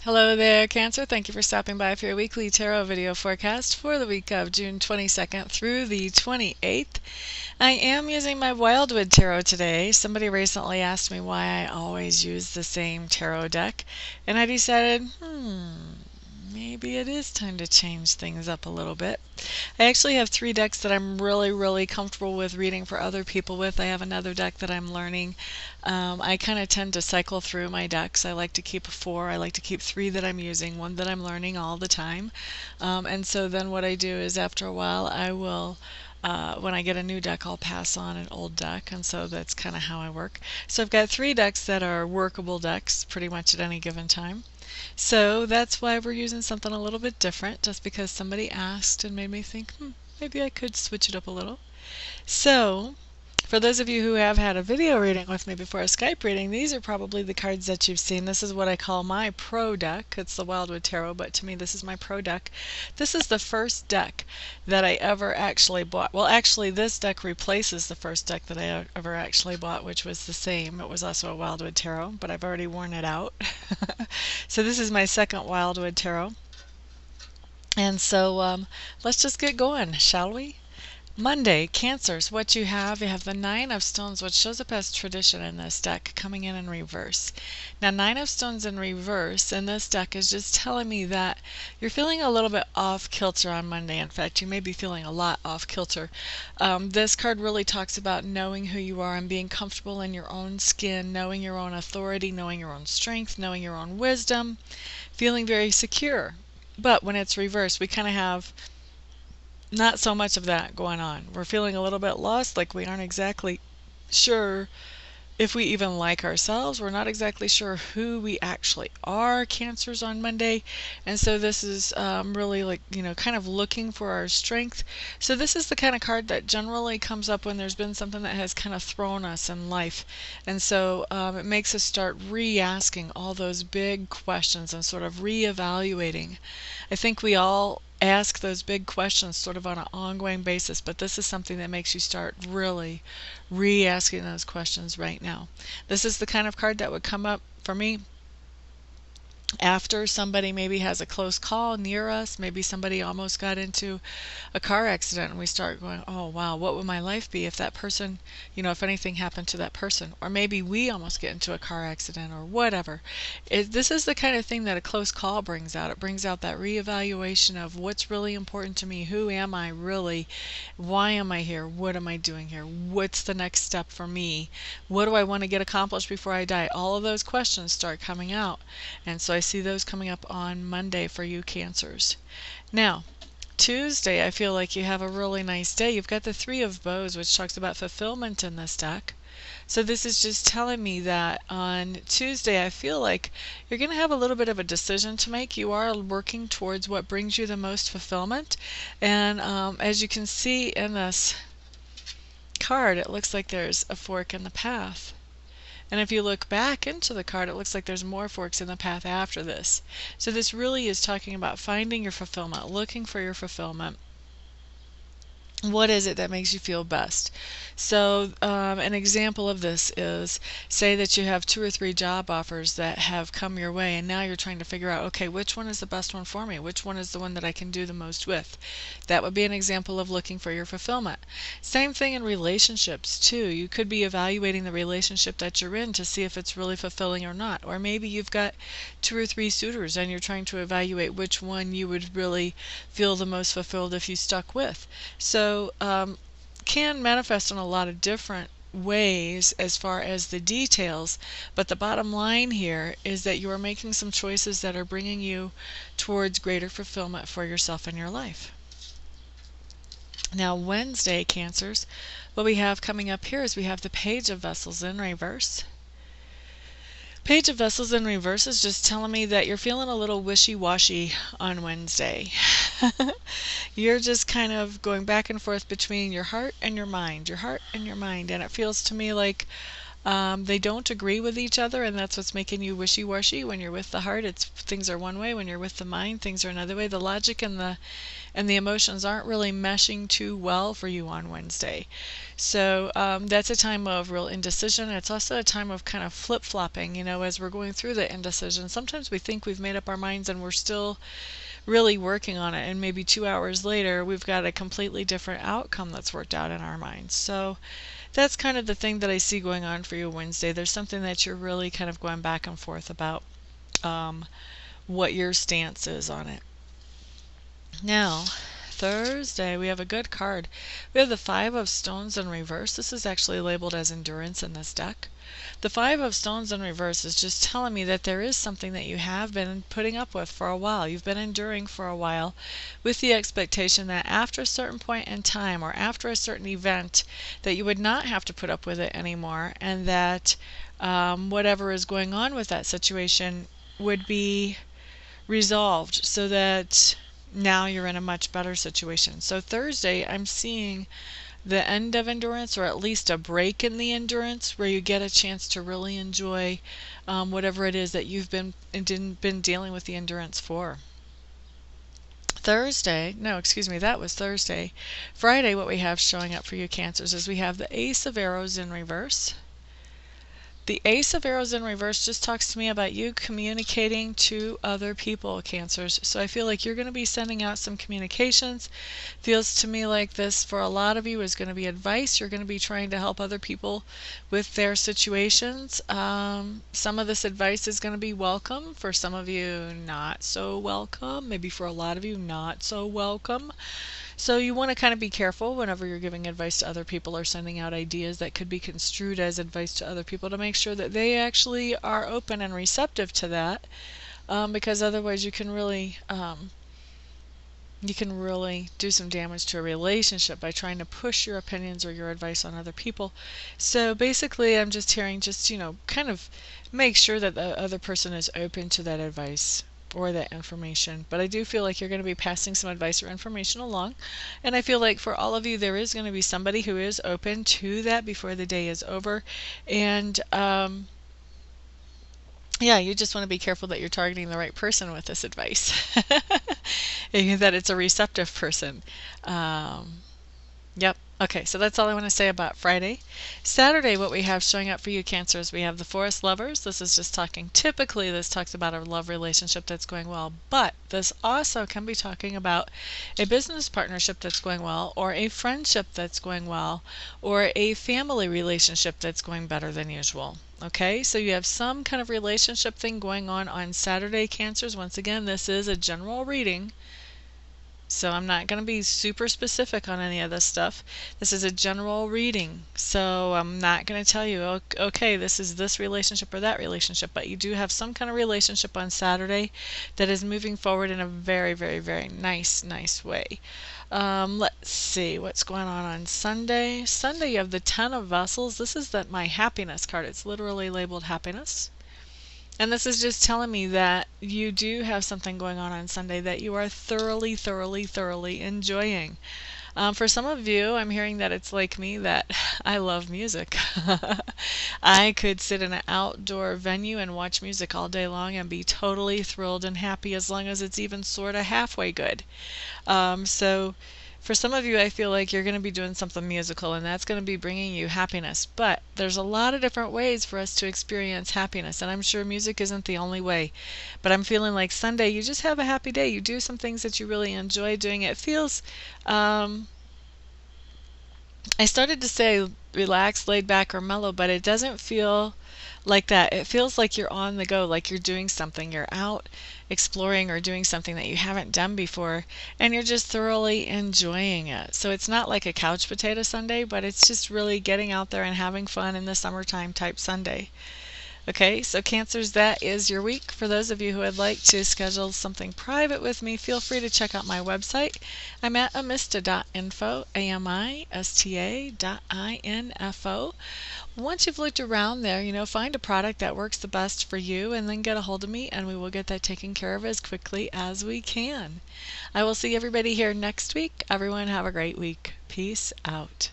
Hello there, Cancer. Thank you for stopping by for your weekly tarot video forecast for the week of June 22nd through the 28th. I am using my Wildwood Tarot today. Somebody recently asked me why I always use the same tarot deck, and I decided, maybe it is time to change things up a little bit. I actually have three decks that I'm really comfortable with reading for other people with. I have another deck that I'm learning. I kind of tend to cycle through my decks. I like to keep four. I like to keep three that I'm using, one that I'm learning all the time. And so then what I do is after a while I will when I get a new deck, I'll pass on an old deck, and so that's kind of how I work. So I've got three decks that are workable decks pretty much at any given time. So that's why we're using something a little bit different, just because somebody asked and made me think, maybe I could switch it up a little. So for those of you who have had a video reading with me before, a Skype reading, these are probably the cards that you've seen. This is what I call my pro deck. It's the Wildwood Tarot, but to me this is my pro deck. This is the first deck that I ever actually bought. Well, actually this deck replaces the first deck that I ever actually bought, which was the same. It was also a Wildwood Tarot, but I've already worn it out. So this is my second Wildwood Tarot. And so let's just get going, shall we? Monday, Cancers, what you have the Nine of Stones, which shows up as tradition in this deck, coming in reverse. Now, Nine of Stones in reverse in this deck is just telling me that you're feeling a little bit off kilter on Monday. In fact, you may be feeling a lot off kilter. This card really talks about knowing who you are and being comfortable in your own skin, knowing your own authority, knowing your own strength, knowing your own wisdom, feeling very secure. But when it's reversed, we kind of have not so much of that going on. We're feeling a little bit lost, like we aren't exactly sure if we even like ourselves. We're not exactly sure who we actually are, Cancers, on Monday. And so this is really like, kind of looking for our strength. So this is the kind of card that generally comes up when there's been something that has kind of thrown us in life. And so it makes us start re-asking all those big questions and sort of re-evaluating. I think we all ask those big questions sort of on an ongoing basis, but this is something that makes you start really re-asking those questions right now. This is the kind of card that would come up for me after somebody maybe has a close call near us. Maybe somebody almost got into a car accident and we start going, oh wow, what would my life be if that person, if anything happened to that person? Or maybe we almost get into a car accident or whatever. This is the kind of thing that a close call brings out. It brings out that reevaluation of what's really important to me. Who am I really? Why am I here? What am I doing here? What's the next step for me? What do I want to get accomplished before I die? All of those questions start coming out. And so I see those coming up on Monday for you, Cancers. Now, Tuesday, I feel like you have a really nice day. You've got the Three of Bows, which talks about fulfillment in this deck. So this is just telling me that on Tuesday, I feel like you're going to have a little bit of a decision to make. You are working towards what brings you the most fulfillment. And as you can see in this card, it looks like there's a fork in the path. And if you look back into the card, it looks like there's more forks in the path after this. So this really is talking about finding your fulfillment, looking for your fulfillment. What is it that makes you feel best? So an example of this is, say that you have 2 or 3 job offers that have come your way, and now you're trying to figure out, okay, which one is the best one for me? Which one is the one that I can do the most with? That would be an example of looking for your fulfillment. Same thing in relationships too. You could be evaluating the relationship that you're in to see if it's really fulfilling or not. Or maybe you've got 2 or 3 suitors and you're trying to evaluate which one you would really feel the most fulfilled if you stuck with. So can manifest in a lot of different ways as far as the details, but the bottom line here is that you are making some choices that are bringing you towards greater fulfillment for yourself in your life. Now Wednesday, Cancers, what we have coming up here is we have the Page of Vessels in reverse. Page of Vessels in reverse is just telling me that you're feeling a little wishy-washy on Wednesday. You're just kind of going back and forth between your heart and your mind, and it feels to me like They don't agree with each other, and that's what's making you wishy-washy. When you're with the heart, things are one way. When you're with the mind, things are another way. The logic and the emotions aren't really meshing too well for you on Wednesday. So that's a time of real indecision. It's also a time of kind of flip-flopping, as we're going through the indecision. Sometimes we think we've made up our minds and we're still really working on it, and maybe 2 hours later we've got a completely different outcome that's worked out in our minds. So that's kind of the thing that I see going on for you Wednesday. There's something that you're really kind of going back and forth about what your stance is on it. Now, Thursday, we have a good card. We have the Five of Stones in reverse. This is actually labeled as endurance in this deck. The Five of Stones in reverse is just telling me that there is something that you have been putting up with for a while. You've been enduring for a while with the expectation that after a certain point in time or after a certain event that you would not have to put up with it anymore, and that whatever is going on with that situation would be resolved so that now you're in a much better situation. So Thursday, I'm seeing the end of endurance, or at least a break in the endurance, where you get a chance to really enjoy whatever it is that you've been dealing with the endurance for. That was Thursday. Friday, what we have showing up for you Cancers is we have the Ace of Arrows in reverse. The Ace of Arrows in reverse just talks to me about you communicating to other people, Cancers. So I feel like you're going to be sending out some communications. Feels to me like this for a lot of you is going to be advice. You're going to be trying to help other people with their situations. Some of this advice is going to be welcome. For some of you, not so welcome. Maybe for a lot of you, not so welcome. So you want to kind of be careful whenever you're giving advice to other people or sending out ideas that could be construed as advice to other people, to make sure that they actually are open and receptive to that, because otherwise you can really do some damage to a relationship by trying to push your opinions or your advice on other people. So basically I'm just hearing kind of make sure that the other person is open to that advice or that information. But I do feel like you're going to be passing some advice or information along, and I feel like for all of you there is going to be somebody who is open to that before the day is over. And yeah, you just want to be careful that you're targeting the right person with this advice, that it's a receptive person. Yep. Okay, so that's all I want to say about Friday. Saturday, what we have showing up for you Cancers, we have the Forest Lovers. This is just typically this talks about a love relationship that's going well, but this also can be talking about a business partnership that's going well, or a friendship that's going well, or a family relationship that's going better than usual. Okay, so you have some kind of relationship thing going on Saturday, Cancers. Once again, this is a general reading, so I'm not going to be super specific on any of this stuff. This is a general reading, so I'm not going to tell you, okay, this is this relationship or that relationship, but you do have some kind of relationship on Saturday that is moving forward in a very, very, very nice way. Let's see what's going on Sunday. Sunday, you have the Ten of Vessels. This is my happiness card. It's literally labeled happiness. And this is just telling me that you do have something going on Sunday that you are thoroughly enjoying. For some of you, I'm hearing that it's like me, that I love music. I could sit in an outdoor venue and watch music all day long and be totally thrilled and happy, as long as it's even sort of halfway good. So for some of you, I feel like you're going to be doing something musical, and that's going to be bringing you happiness. But there's a lot of different ways for us to experience happiness, and I'm sure music isn't the only way. But I'm feeling like Sunday, you just have a happy day. You do some things that you really enjoy doing. It feels, I started to say relaxed, laid back, or mellow, but it doesn't feel like that. It feels like you're on the go, like you're doing something. You're out exploring or doing something that you haven't done before, and you're just thoroughly enjoying it. So it's not like a couch potato Sunday, but it's just really getting out there and having fun in the summertime type Sunday. Okay, so Cancers, that is your week. For those of you who would like to schedule something private with me, feel free to check out my website. I'm at amista.info, amista.info. Once you've looked around there, find a product that works the best for you, and then get a hold of me, and we will get that taken care of as quickly as we can. I will see everybody here next week. Everyone have a great week. Peace out.